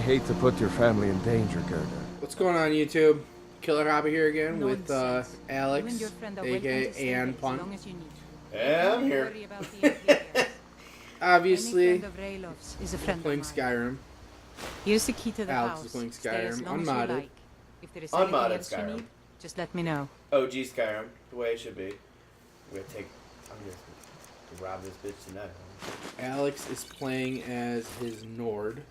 hate to put your family in danger, Gerda. What's going on, YouTube? Killer Hobby here again with Alex, You and aka and Punt. Yeah, I'm here. Obviously, playing Skyrim. Here's the key to the Alex house. is playing Stay as Skyrim, long as you unmodded. like. If there is Unmodded anything else you Skyrim. need, just let me know. OG Skyrim, the way it should be. I'm gonna rob this bitch tonight. Alex is playing as his Nord.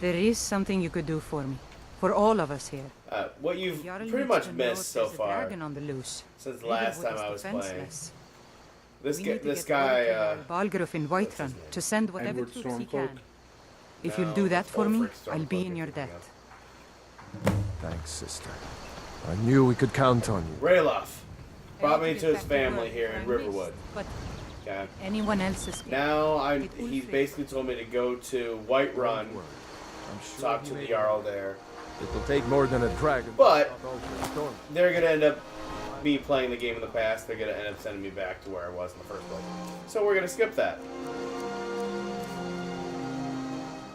There is something you could do for me. For all of us here. What you've Jarl pretty needs much to know missed if so there's a far dragon on the loose. since the Ravenwood last time is I was playing. defenseless. This We guy, need to this get word to guy, Balgruuf in what's his Whiterun name? to send whatever Edward troops he Stormcloak. can. If No, you'll do that for me, Ulfric I'll be Stormcloak in your is debt. coming Thanks, sister. I knew we could count on you. Rayloff brought I me need to get his back to family work here before in I miss, Riverwood. But Okay. anyone else's. Now It will he's fit. basically told me to go to Whiterun, I'm sure talk he to the made Jarl there. It will take more than a dragon. But- to stop Ulfric Storm. They're gonna end up me playing the game in the past. They're gonna end up sending me back to where I was in the first place. So we're gonna skip that.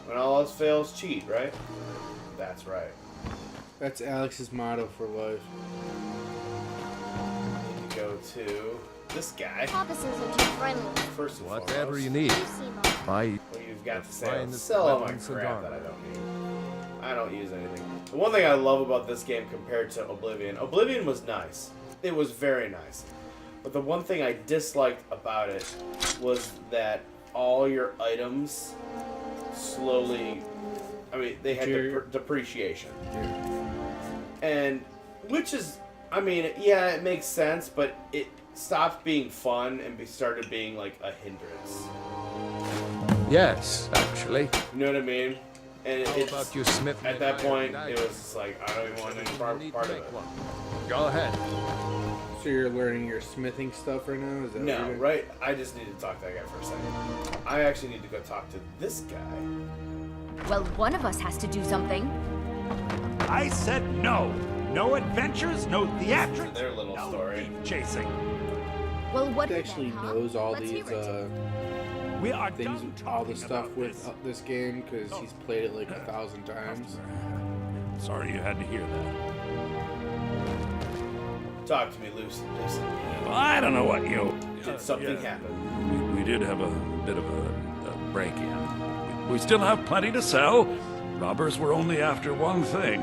When all else fails, cheat, right? That's right. That's Alex's motto for life. Need to go to this guy. Officers are too friendly. First and Whatever foremost. you need. You seem all My What you've got to say. Finest Sell all my weapons and crap that armor. I don't need. I don't use anything. The one thing I love about this game compared to Oblivion was nice. It was very nice. But the one thing I disliked about it was that all your items slowly, I mean, they had depreciation. And, which is, I mean, yeah, it makes sense, but it stopped being fun and started being like a hindrance. Yes, actually. You know what I mean? And How it's, about you smith me at a that iron point, dagger? it was just like, I don't even want any part Need of to make it. one. Go ahead. So you're learning your smithing stuff right now? Is that what No, you're doing? right? I just need to talk to that guy for a second. I actually need to go talk to this guy. Well, one of us has to do something. I said no. No adventures, no theatrics, Their little no story. thief chasing. Well, what He is actually that, huh? knows all Let's these hear it. We are things, done all the talking stuff about with this. this game because he's played it like 1,000 times. Sorry you had to hear that. Talk to me, Lucy. Well, I don't know what you... Did something happen? We did have a bit of a break-in. We still have plenty to sell. Robbers were only after one thing.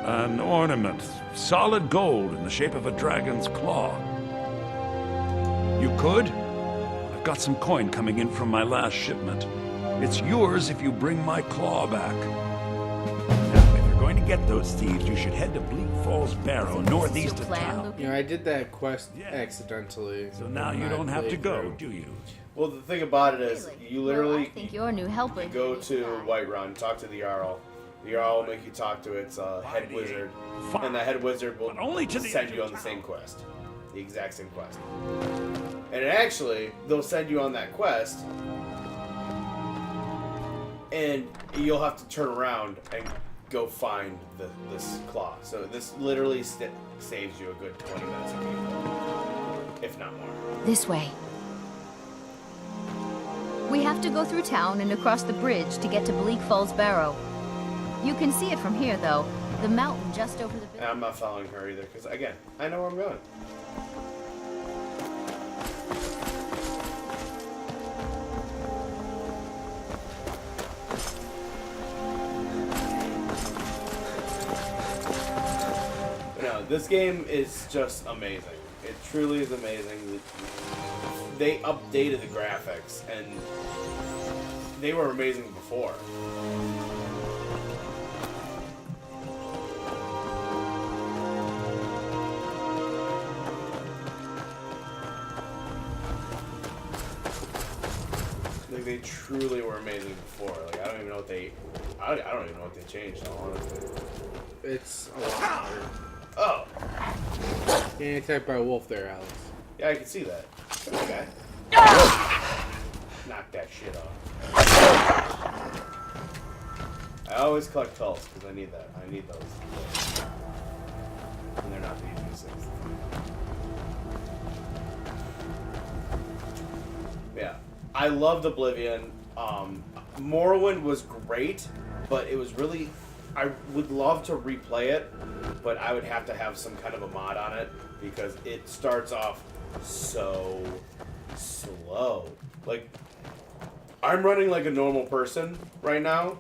An ornament, solid gold in the shape of a dragon's claw. You could? I've got some coin coming in from my last shipment. It's yours if you bring my claw back. Now, if you're going to get those thieves, you should head to Bleak Falls Barrow, northeast of town. You know, I did that quest Yeah. accidentally. So now you in my don't have to go, playthrough. do you? Well, the thing about it is, Really? you Well, literally I think your new helper go did to it right. Whiterun, talk to the Jarl. The Jarl will make you talk to its head wizard, and the head wizard will But only to the send edge you of on the town. same quest, the exact same quest. And actually, they'll send you on that quest, and you'll have to turn around and go find this claw. So this literally saves you a good 20 minutes of gameplay, if not more. This way. We have to go through town and across the bridge to get to Bleak Falls Barrow. You can see it from here, though. The mountain just over the And I'm not following her either, because again, I know where I'm going. But no, this game is just amazing. It truly is amazing. They updated the graphics, and they were amazing before. Like, they truly were amazing before. Like, I don't even know what they... I don't even know what they changed, honestly. It's a lot better. Oh! Getting attacked by a wolf there, Alex. Yeah, I can see that. Okay. Knock that shit off. I always collect pelts, because I need that. I need those. And they're not the easiest things. Yeah. I loved Oblivion. Morrowind was great, but it was really... I would love to replay it, but I would have to have some kind of a mod on it because it starts off so slow. Like, I'm running like a normal person right now.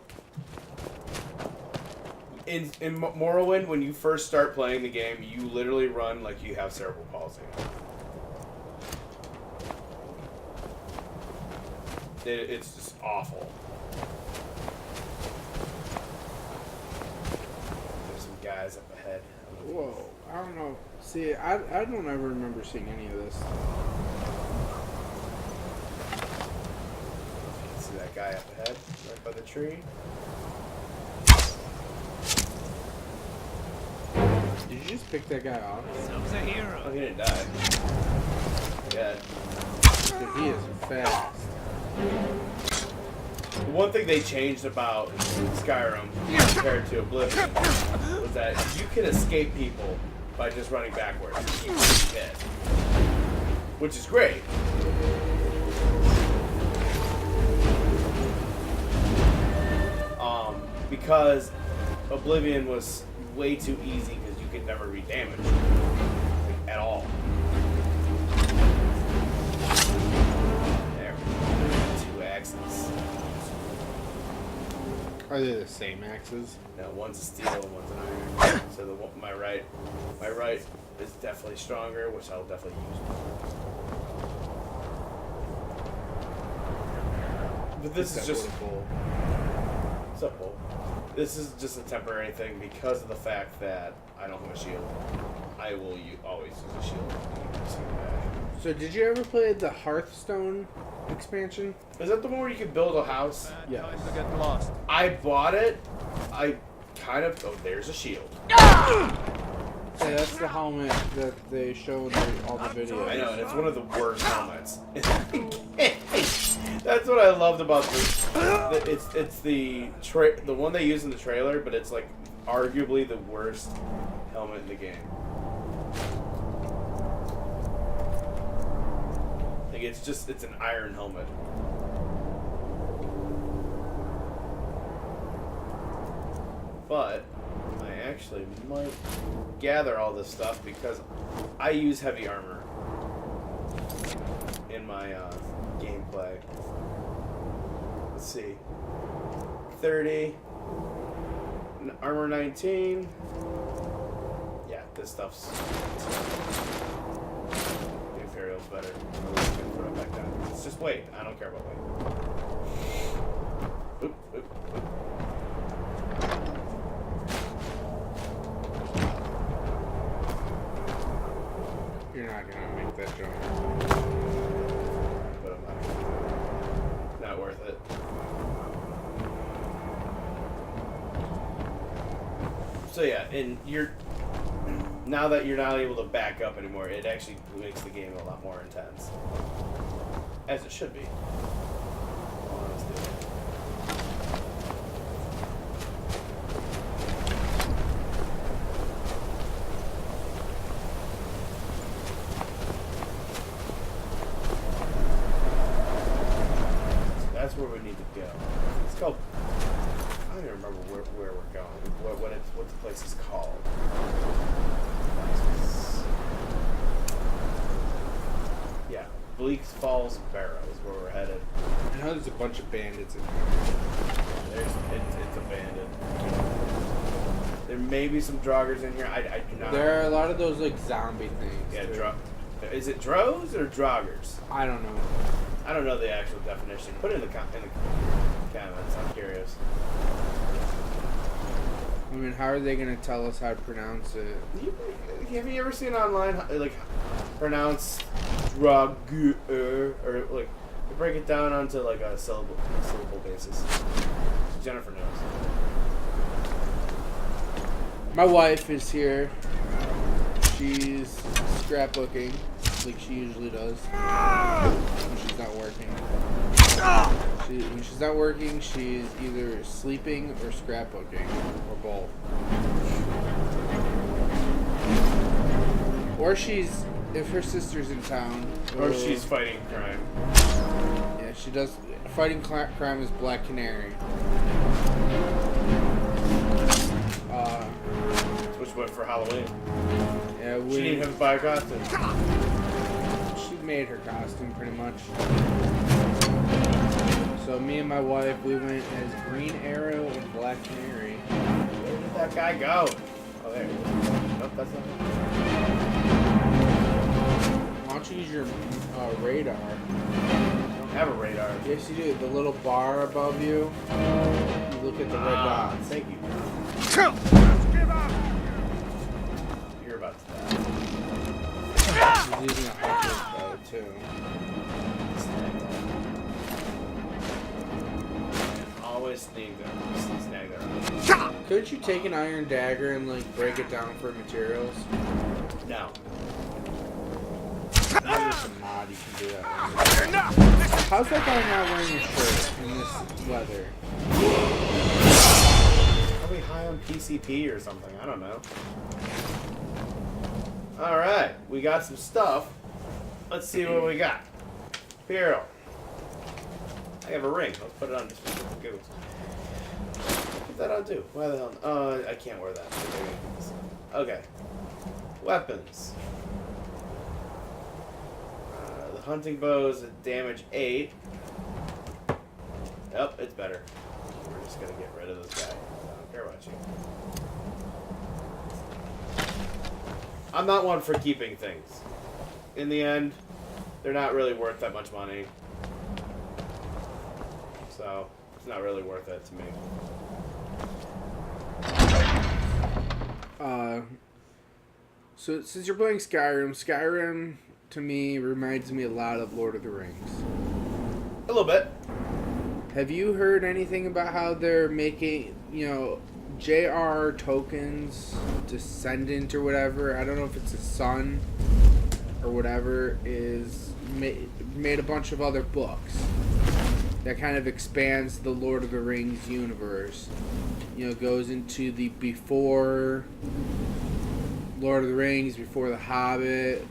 In Morrowind, when you first start playing the game, you literally run like you have cerebral palsy. It's just awful. There's some guys up ahead. Whoa, I don't know. See, I don't ever remember seeing any of this. See that guy up ahead, right by the tree? Did you just pick that guy off? Some's a hero. Oh, he didn't die. Yeah. Dude, he is fast. The one thing they changed about Skyrim compared to Oblivion was that you can escape people by just running backwards. You can hit, which is great. Because Oblivion was way too easy because you could never read damage at all. There we go. 2 axes. Are they the same axes? No, one's a steel and one's an iron. So the one, my right is definitely stronger, which I'll definitely use. But this is just simple. This is just a temporary thing because of the fact that I don't have a shield. I will always use a shield. So did you ever play the Hearthstone expansion? Is that the one where you can build a house? Yeah. Time to get lost. I bought it. I kind of... Oh, there's a shield. Yeah, that's the helmet that they showed in all the videos. I know, and it's one of the worst helmets. That's what I loved about this. It's the one they use in the trailer, but it's like arguably the worst helmet in the game. Like it's an iron helmet. But I actually might gather all this stuff because I use heavy armor in my gameplay. Let's see. 30. Armor 19. Yeah, this stuff's... The Imperial's better. I'm just gonna throw it back down. It's just weight. I don't care about weight. Oop, oop, oop. You're not gonna make that jump. But I'm not worth it. So yeah, and now that you're not able to back up anymore, it actually makes the game a lot more intense. As it should be. Honestly. That's where we need to go. It's called... I don't even remember where we're going. What the place is called. Yeah, Bleak Falls Barrow is where we're headed. I know there's a bunch of bandits in It's abandoned. There may be some Draugrs in here. I do not. there. There are a lot of those like zombie things. Yeah, too. Is it Drows or Draugrs? I don't know. I don't know the actual definition. Put it in the comments. I'm curious. I mean, how are they gonna tell us how to pronounce it? Have you ever seen online like pronounce Draugr or like they break it down onto like a syllable basis? Jennifer knows. My wife is here. She's scrapbooking, like she usually does when she's not working. When she's not working, she's either sleeping or scrapbooking, or both. Or she's, if her sister's in town, Or she's fighting crime. yeah, Yeah, she does. Fighting crime is Black Canary. Which went for Halloween. Yeah, She didn't even have to buy a costume. She made her costume pretty much. So me and my wife, we went as Green Arrow and Black Canary. Where did that guy go? Oh, there he is. Nope, that's not him. Why don't you use your radar? I don't have a radar. Yes, you do. The little bar above you. You look at the red dots. Thank you. You're about to die. He's using a hunter's bow too. Always snag there. Couldn't you take an iron dagger and like break it down for materials? No. Maybe with a mod you can do that. How's that guy not wearing a shirt in this weather? Probably high on PCP or something. I don't know. Alright, we got some stuff. Let's see what we got. Hero. I have a ring. Let's put it on just for the goose. What that I'll do? Why the hell? I can't wear that. Okay. Weapons. The hunting bow is a damage 8. Yep, it's better. We're just gonna get rid of this guy. I don't care about you. I'm not one for keeping things. In the end, they're not really worth that much money. So, it's not really worth it to me. So since you're playing Skyrim to me reminds me a lot of Lord of the Rings. A little bit. Have you heard anything about how they're making, J.R. Tolkien's descendant or whatever? I don't know if it's his son or whatever, is made a bunch of other books that kind of expands the Lord of the Rings universe. Goes into the before Lord of the Rings, before The Hobbit.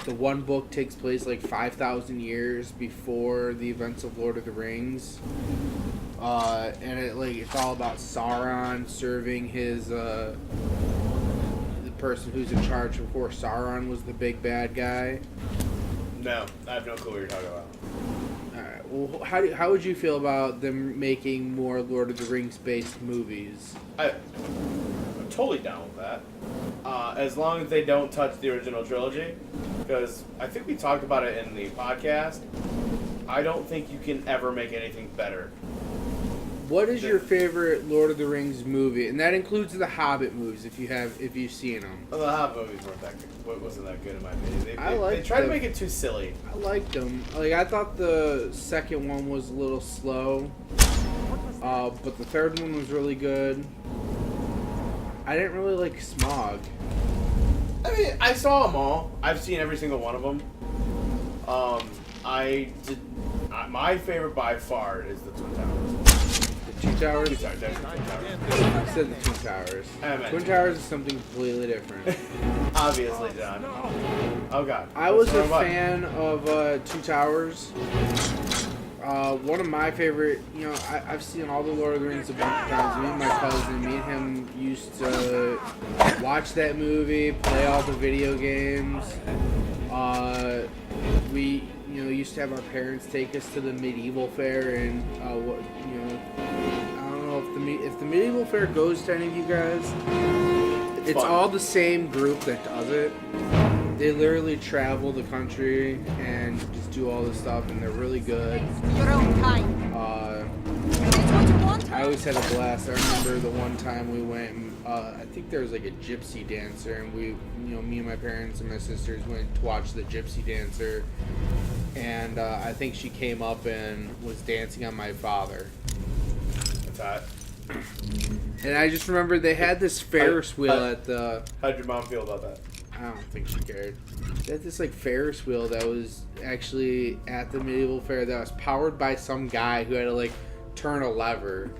The one book takes place like 5,000 years before the events of Lord of the Rings. And it's all about Sauron serving his the person who's in charge before Sauron was the big bad guy. No, I have no clue what you're talking about. Alright, well, how would you feel about them making more Lord of the Rings based movies? I'm totally down with that. As long as they don't touch the original trilogy. Because I think we talked about it in the podcast. I don't think you can ever make anything better. What is your favorite Lord of the Rings movie? And that includes the Hobbit movies, if you've seen them. Well, the Hobbit movies weren't that good. Wasn't that good in my opinion. They liked tried to make it too silly. I liked them. I thought the second one was a little slow. But the third one was really good. I didn't really like Smaug. I mean, I saw them all. I've seen every single one of them. My favorite by far is the Twin Towers. The Two Towers? Twin Towers. I said the Twin Towers. Twin Towers is something completely different. Obviously, John. Oh, God. I was a fan of Two Towers. One of my favorite, I've seen all the Lord of the Rings a bunch of times. Me and my cousin, me and him used to watch that movie, play all the video games. We, used to have our parents take us to the medieval fair, and I don't know if the medieval fair goes to any of you guys. It's fun. all the same group that does it. They literally travel the country and just do all this stuff, and they're really good. Your own time. I always had a blast. I remember the one time we went, and, I think there was like a gypsy dancer, and we, me and my parents and my sisters went to watch the gypsy dancer, and I think she came up and was dancing on my father. That's hot. And I just remember they had this Ferris wheel at the... How'd your mom feel about that? I don't think she cared. They had this Ferris wheel that was actually at the medieval fair that was powered by some guy who had to turn a lever.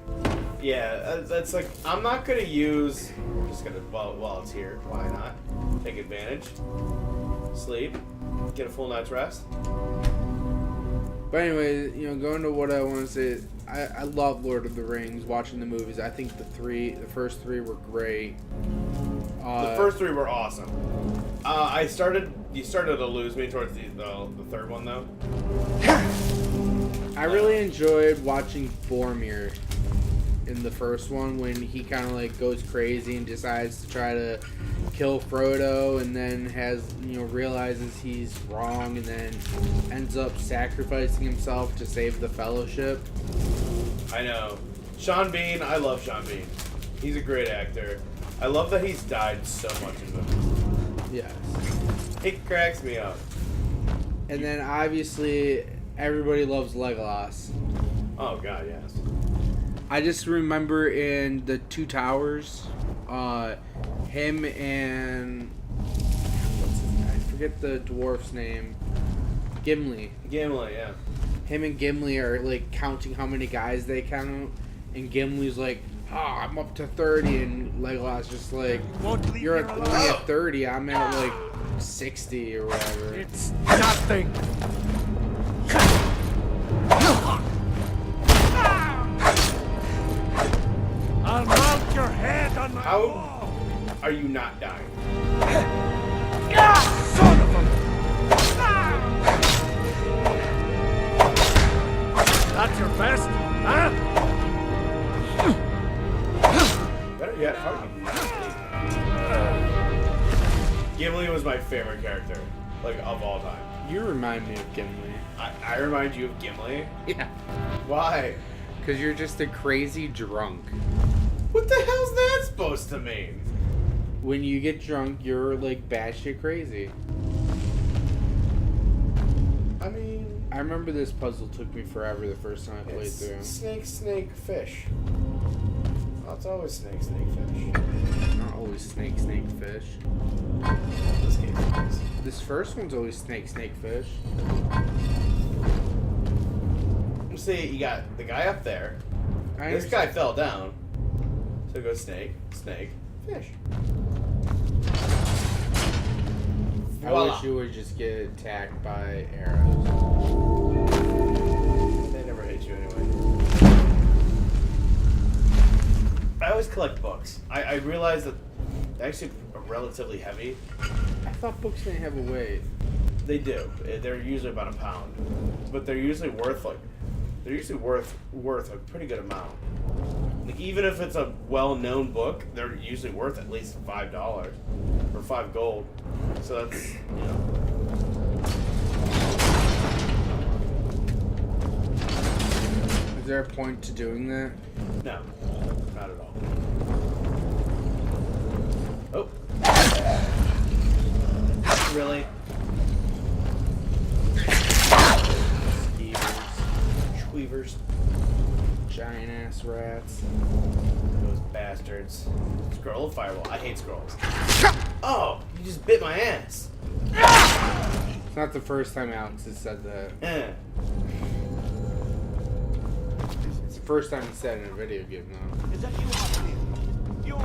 Yeah, that's I'm not gonna use. I'm just gonna while it's here. Why not? Take advantage. Sleep. Get a full night's rest. But anyway, going to what I want to say, I love Lord of the Rings. Watching the movies, I think the first three were great. The first three were awesome. You started to lose me towards the third one though. I really enjoyed watching Boromir in the first one when he kind of like goes crazy and decides to try to kill Frodo, and then realizes he's wrong, and then ends up sacrificing himself to save the Fellowship. I know. Sean Bean, I love Sean Bean. He's a great actor. I love that he's died so much in movies. Yes. It cracks me up. And then obviously everybody loves Legolas. Oh god, yes. I just remember in the Two Towers, him and I forget the dwarf's name. Gimli. Gimli, yeah. Him and Gimli are like counting how many guys they count, and Gimli's like, I'm up to 30, and Legolas just like, you're only at 30, I'm at like 60 or whatever. It's nothing. I'll mount your head on my How wall. are you not dying? Son of a... That's your best, huh? Better yet, how are you? Gimli was my favorite character, like, of all time. You remind me of Gimli. I remind you of Gimli? Yeah. Why? Because you're just a crazy drunk. What the hell's that supposed to mean? When you get drunk, you're like batshit crazy. I mean... I remember this puzzle took me forever the first time I played it's through. snake, fish. Oh, it's always snake, fish. Not always snake, fish. This game is. This first one's always snake, fish. See, you got the guy up there. This guy fell down. So it goes snake, fish. I Voila. wish you would just get attacked by arrows. They never hit you anyway. I always collect books. I realize that they're actually relatively heavy. I thought books didn't have a weight. They do. They're usually about a pound. But they're usually worth a pretty good amount. Like, even if it's a well-known book, they're usually worth at least $5 or 5 gold. So that's, Is there a point to doing that? No, not at all. Oh. Really? Weavers. Giant ass rats. Those bastards. Scroll of Fireball. I hate scrolls. Oh, you just bit my ass. It's not the first time Alex has said that. It's the first time he said it in a video game, though. Is that you, Husky? You're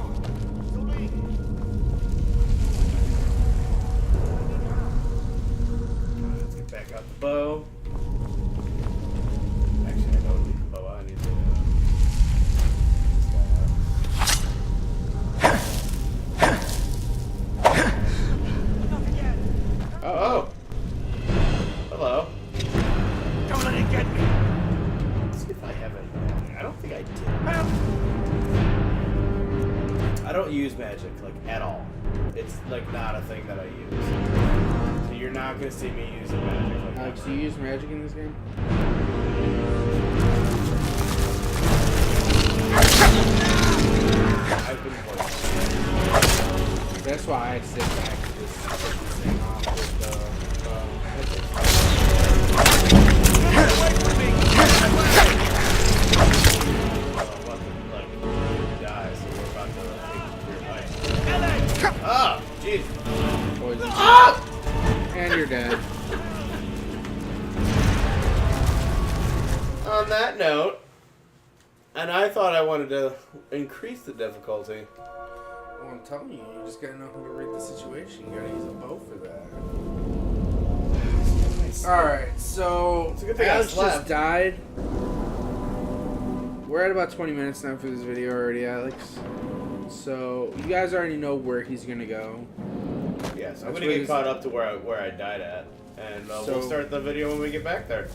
Let's get back out the bow. Actually, I don't need the bow. I need to this guy out. Oh! Hello. Don't let it get me! Let's see if I have any. I don't think I did. I don't use magic, like, at all. It's, like, not a thing that I use. So you're not going to see me using magic like Alex, that. do you use magic in this game? I've been playing. That's why I sit back and just take this thing off with the Get away from me! Get away! Like, die, so we're about to take your Ellie! fight. Oh, jeez. poison. Ah! And you're dead. On that note, and I thought I wanted to increase the difficulty. Well, I'm telling you, you just gotta know how to read the situation. You gotta use a bow for that. My Alright, so It's a good thing I Alex just slept. died. We're at about 20 minutes now for this video already, Alex. So you guys already know where he's gonna go. Yes, I'm That's gonna where get this- caught up to where I died at, and we'll So- start the video when we get back there.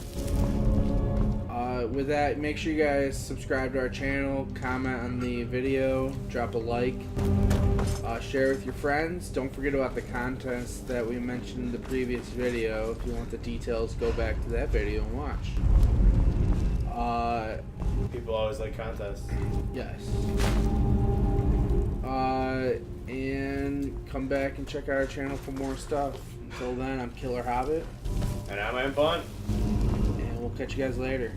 With that, make sure you guys subscribe to our channel, comment on the video, drop a like, share with your friends. Don't forget about the contest that we mentioned in the previous video. If you want the details, go back to that video and watch. People always like contests. Yes. And come back and check out our channel for more stuff. Until then, I'm Killer Hobbit, And I'm Bun. and we'll catch you guys later.